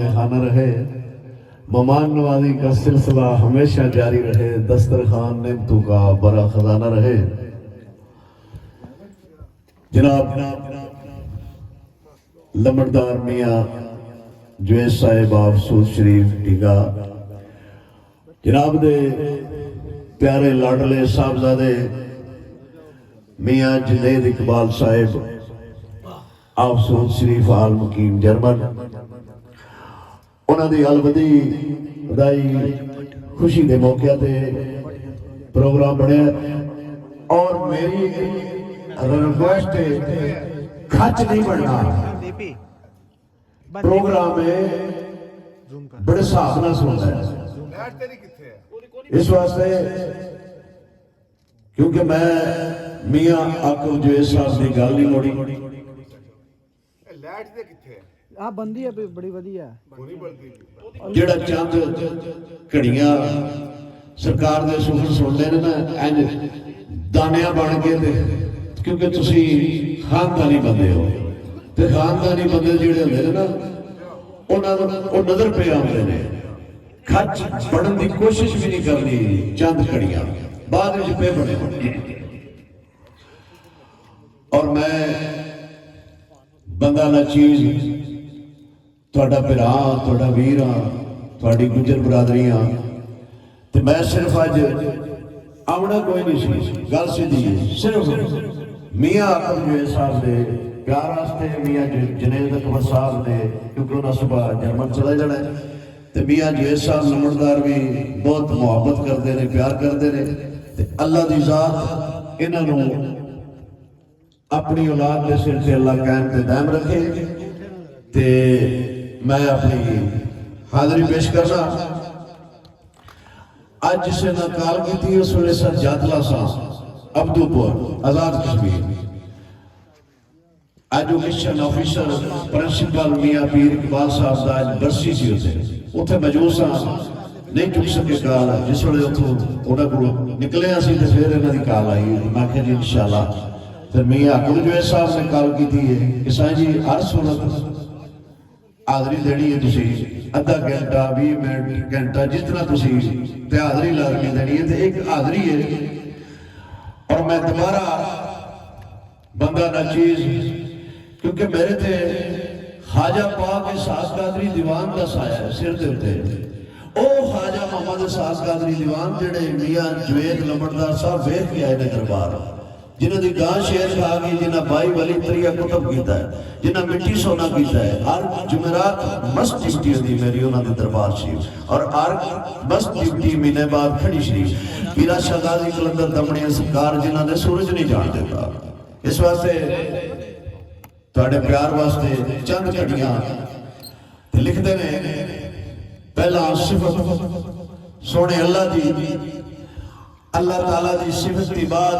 खाना रहे, मेहमान नवाजी का सिलसिला हमेशा जारी रहे, दस्तरखान नेमतों का बड़ा खजाना रहे। जनाब लमड़दार मियाँ जुवैद साहिब आफसूद शरीफ टीगा, जनाब दे प्यारे लाडले साहबजादे मियाँ जुनैद इकबाल साहिब आफसूद शरीफ आल मुकीम जर्मन, उन्होंने अलवदी वधाई खुशी के मौके पे प्रोग्राम बने और मेरी रिक्वेस्ट खच नहीं बनना प्रोग्राम में बड़े हिसाब न सुनना है इस वास्ते क्योंकि मैं मियाँ आकब जुवैद साहब की गल नहीं मोड़ी आ बंदी है बड़ी वधिया जेड़ा चंद घड़ियां सरकार दे सुखन सुनते ने ना इंज दानिया बन के क्योंकि तुसी खानदानी बंदे हो ते खानदानी बंदे जेड़े होंदे ने ना उन्हां नजर पे आउंदे ने खच पढ़न की कोशिश भी नहीं करनी चंद घड़ियां बाद विच पे बने और मैं बंदा ना चीज तुहाडा भरा तुहाडा वीर हाँ तुहाडी गुजर बरादरी हाँ ते मैं सिर्फ अज आउणा कोई नहीं सी गल सीधी सिर्फ मियाँ आकब जुवैद साहब दे प्यार वास्ते मियाँ जुनैद इकबाल साहब दे क्योंकि उन्हें सुबह जर्मन चला जाना है ते मियाँ जुवैद साहब लमड़दार भी बहुत मुहब्बत करते हैं प्यार करते हैं ते अल्लाह दी जात इन्हों अपनी औलाद के सिर से अल्लाह कायम ते दायम रखे ते मैं अपनी हाजरी पेश करना आज जिसे ना काल की थी उस वेले सर जातला सा अब्दूपुर आजाद कश्मीर एजुकेशन ऑफिसर प्रिंसिपल मियाँ पीर इकबाल साहब का आज बरसी सी उत्थे मौजूद सा नहीं चुक सके काल जिस वेले उतों उन्होंने को निकले फिर इन्हों की काल आई मैं आख्या जी इंशाअल्लाह फिर मियाँ आकब जुवैद साहब ने कल की थी कि साईं जी हर सूरत हाजरी देनी है तुसी अद्धा घंटा 20 मिनट घंटा जितना तुसी ते हाजरी ला के देनी है ते एक हाजरी है और मैं दोबारा बंदा ना चीज क्योंकि मेरे थे ख्वाजा पाक सास कादरी दीवान का साया है सिर दे उत्ते ओ ख्वाजा मोहम्मद सास कादरी दीवान जेड़े मियाँ जुवैद लमड़दार साहब वेख के आए ने दरबार जिन्हों की गां शेर खा गई जिन्हें बाई वली तरिया कुतब किया है जिन्हें मिट्टी सोना किया है हर जुमेरात मस्त डिप्टी होती मेरी उन्होंने दरबार शरीफ और हर मस्त डिप्टी महीने बाद खड़ी शरीफ पीरा शहजादी कलंदर दमनिया सरकार जिन्होंने सूरज नहीं जान देता इस वास्ते तुहाडे प्यार वास्ते चंद घड़ियां लिखते ने पहला सिफत सोने अल्लाह दी अल्लाह ताला दी सिफत की बात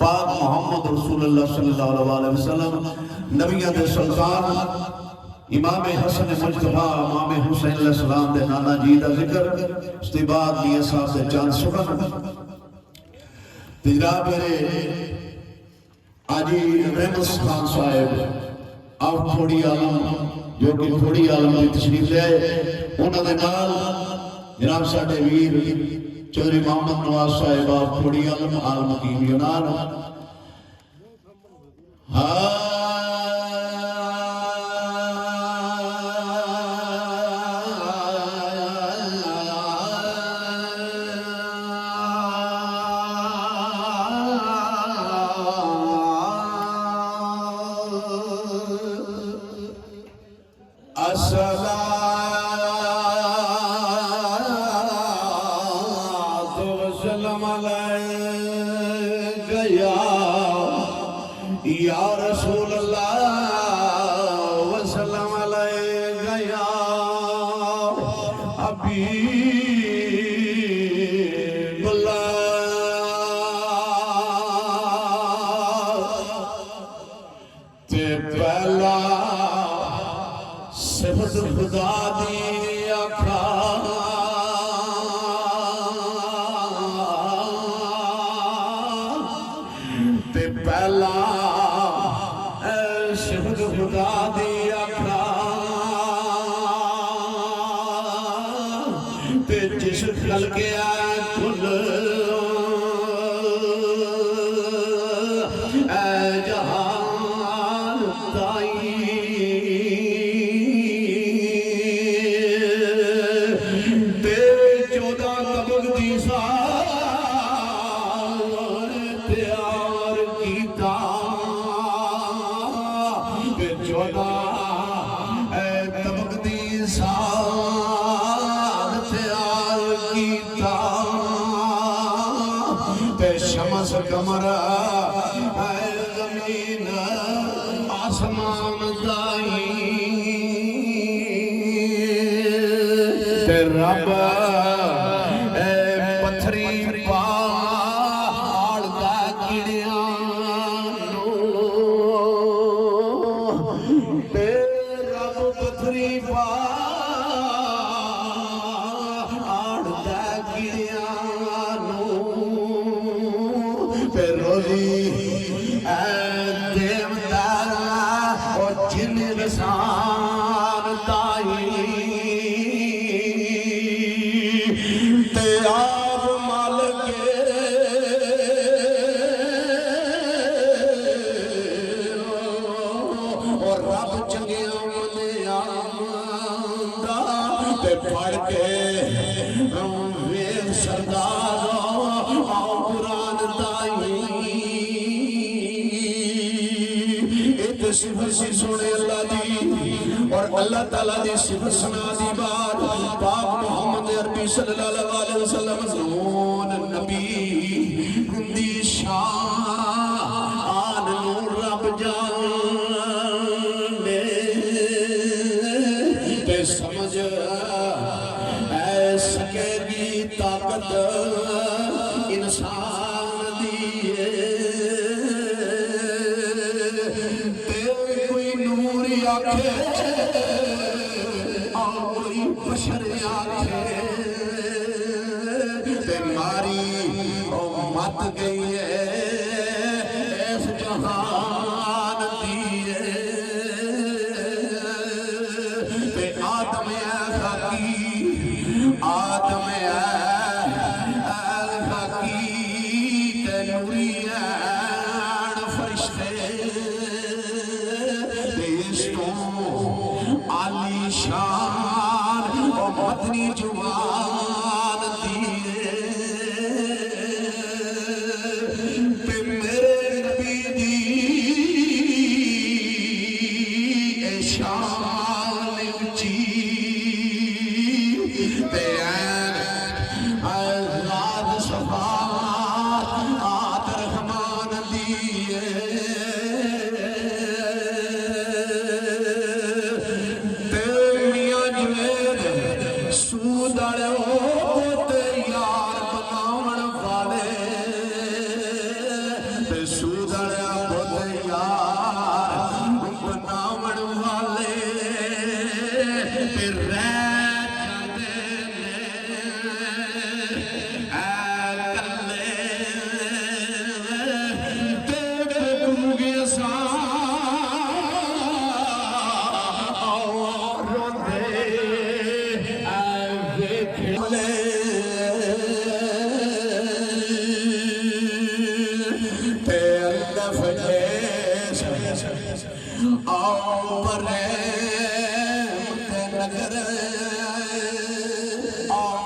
पाक मोहम्मद रसूलुल्लाह सल्लल्लाहु अलैहि वसल्लम नबियां दे सुल्तान इमाम हसन मुजतबा इमाम हुसैन अलैहि सलाम दे नाना जी दा जिक्र उसके बाद मियां साहब दे चंद सुखन जनाब मेरे आजी रहमत खान साहब आप थोड़ी आलम जो कि थोड़ी आलम की तशरीफ ले उन्हां दे नाल जनाब साडे वीर चौधरी मोहम्मद नवाज साहिब आप थोड़ी आलम आल मुकीम यूनान या रसूल अल्लाह वसल्लम अलैका या हबीबुल्लाह ते पहला सिफत खुदा दी आखा ते पहला सिफत खुदा दी आखा تے جس کھل گیا کل اے جہان تائی تے 14 طبق دی سال تیار کیتا تے 14 طبق دی سال تیار کیتا تے شمس قمر زمین آسمان دائی تے رب پتھری پہاڑ دا کڑیاں نو تے رب پتھری پہاڑ دا کڑیاں نو تے روزی دیوتا او جن رسان تائی تے آپ مالک اور رب چنگیاں منیاں دا تے پڑھ کے ویخ سردار آؤ قرآن تائی ایک صفت سی سونے اللہ دی اور اللہ تعالیٰ دی صفت سنا دی بات پاک محمد عربی صلی اللہ علیہ وسلم زون نبی دی شان نور رب جانے تے سمجھ اے سکے گی طاقت انسان دیئے تے کوئی نوری آکھے کوئی بشر آکھے تے ماری مت گئی ہے اس جہان دیئے تے آدم خاکی آدم خاکی تے نوری فرشتے دیش تو عالی شان و مدنی جوان دیئے تے میرے نبی دی اے شان اچھی تے ذات صفات آت رحمان دیئے سودڑے ہوتے یار بناون والے تے سودڑے ہوتے یار بناون والے تے رہ جاندے نے اے کلے تے گونگے ساں آؤ پریم تے نگر آؤ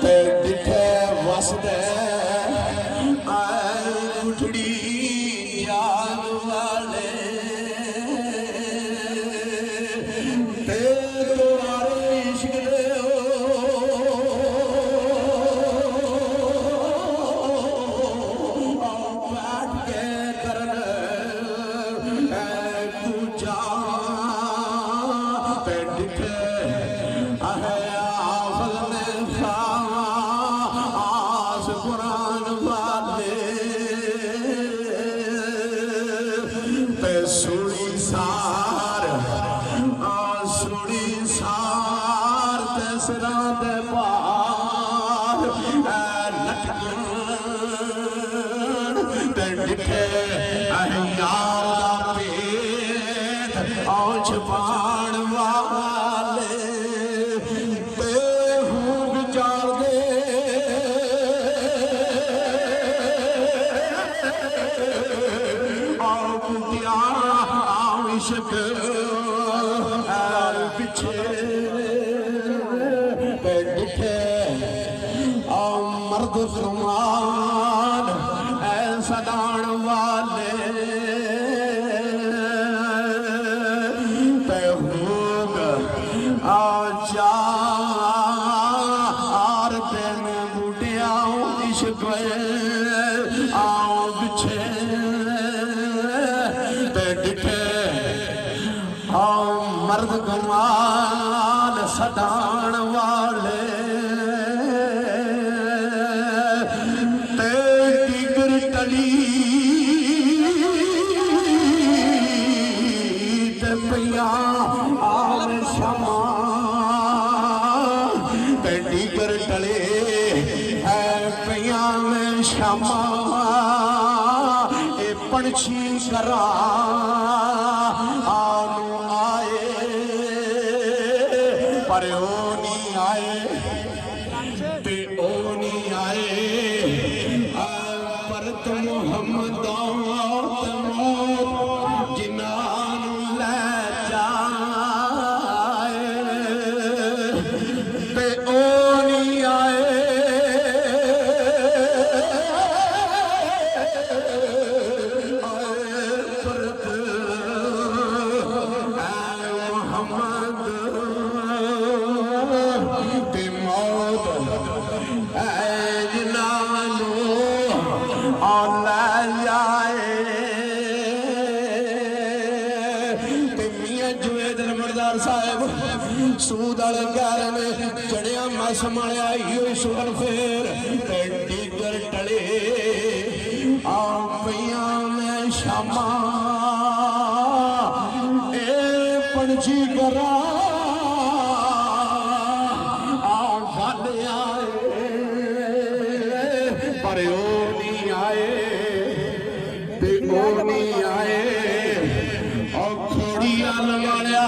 تے دکھے وسدے آئے اٹھڑی جان والے تے دوارے عشق دے سوڑی سار تیسرا دے پار لٹکن تے ڈکھے یار دا پیٹ آنچ پان इश्क पिछे डिठे आओ मर्द फरमान ऐसा दान वाले पे होग आचार तेन बूटियाओ इश्क आओ पिछे डिठे आओ मर्द कमाल सदान वाले ते डिगर टली ते पिया आल शमा ते डिगर टले है पिया में शमा ए पंछी करा आनू आए पर ओ नहीं आए ते ओ नहीं आए पर तुम मोहम्मद जिनानू ले जाए ते ओ नहीं आए सूद वाले प्यारे ने चढ़िया मैं संभालिया सुगन फेर डिगर टले आ पिया मैं शामा ए पंछी करा आ गल आए पर ओ नहीं आए ते ओ नहीं आए और खोड़ी आल वालिया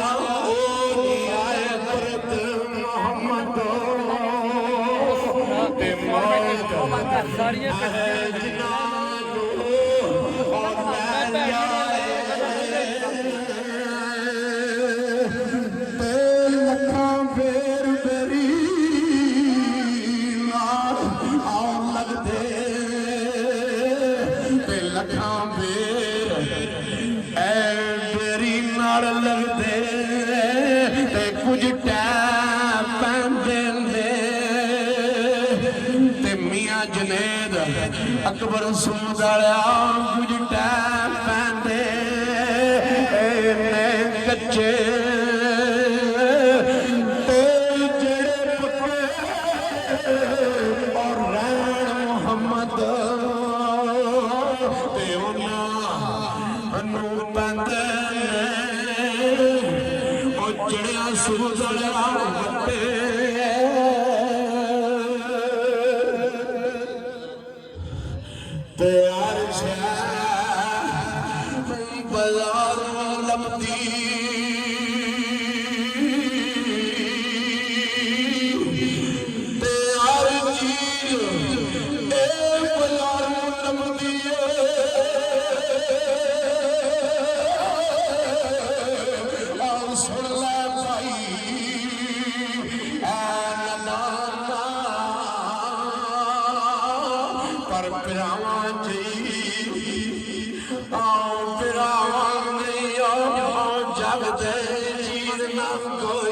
लगते कुछ टैप पैंदे मियां जनेद अकबर सूद वाला कुछ टैप पैंदे कच्चे जेड़े पक्के और रैन मोहम्मद ते उन्हां पैंदे जड़िया सूद वाले तैयार बाजार लमदी तैयार चीज बाजार लमदी सुन ले भाई पर पिरावा जी आओ पिरावा नहीं आओ जग दे चीज ना कोई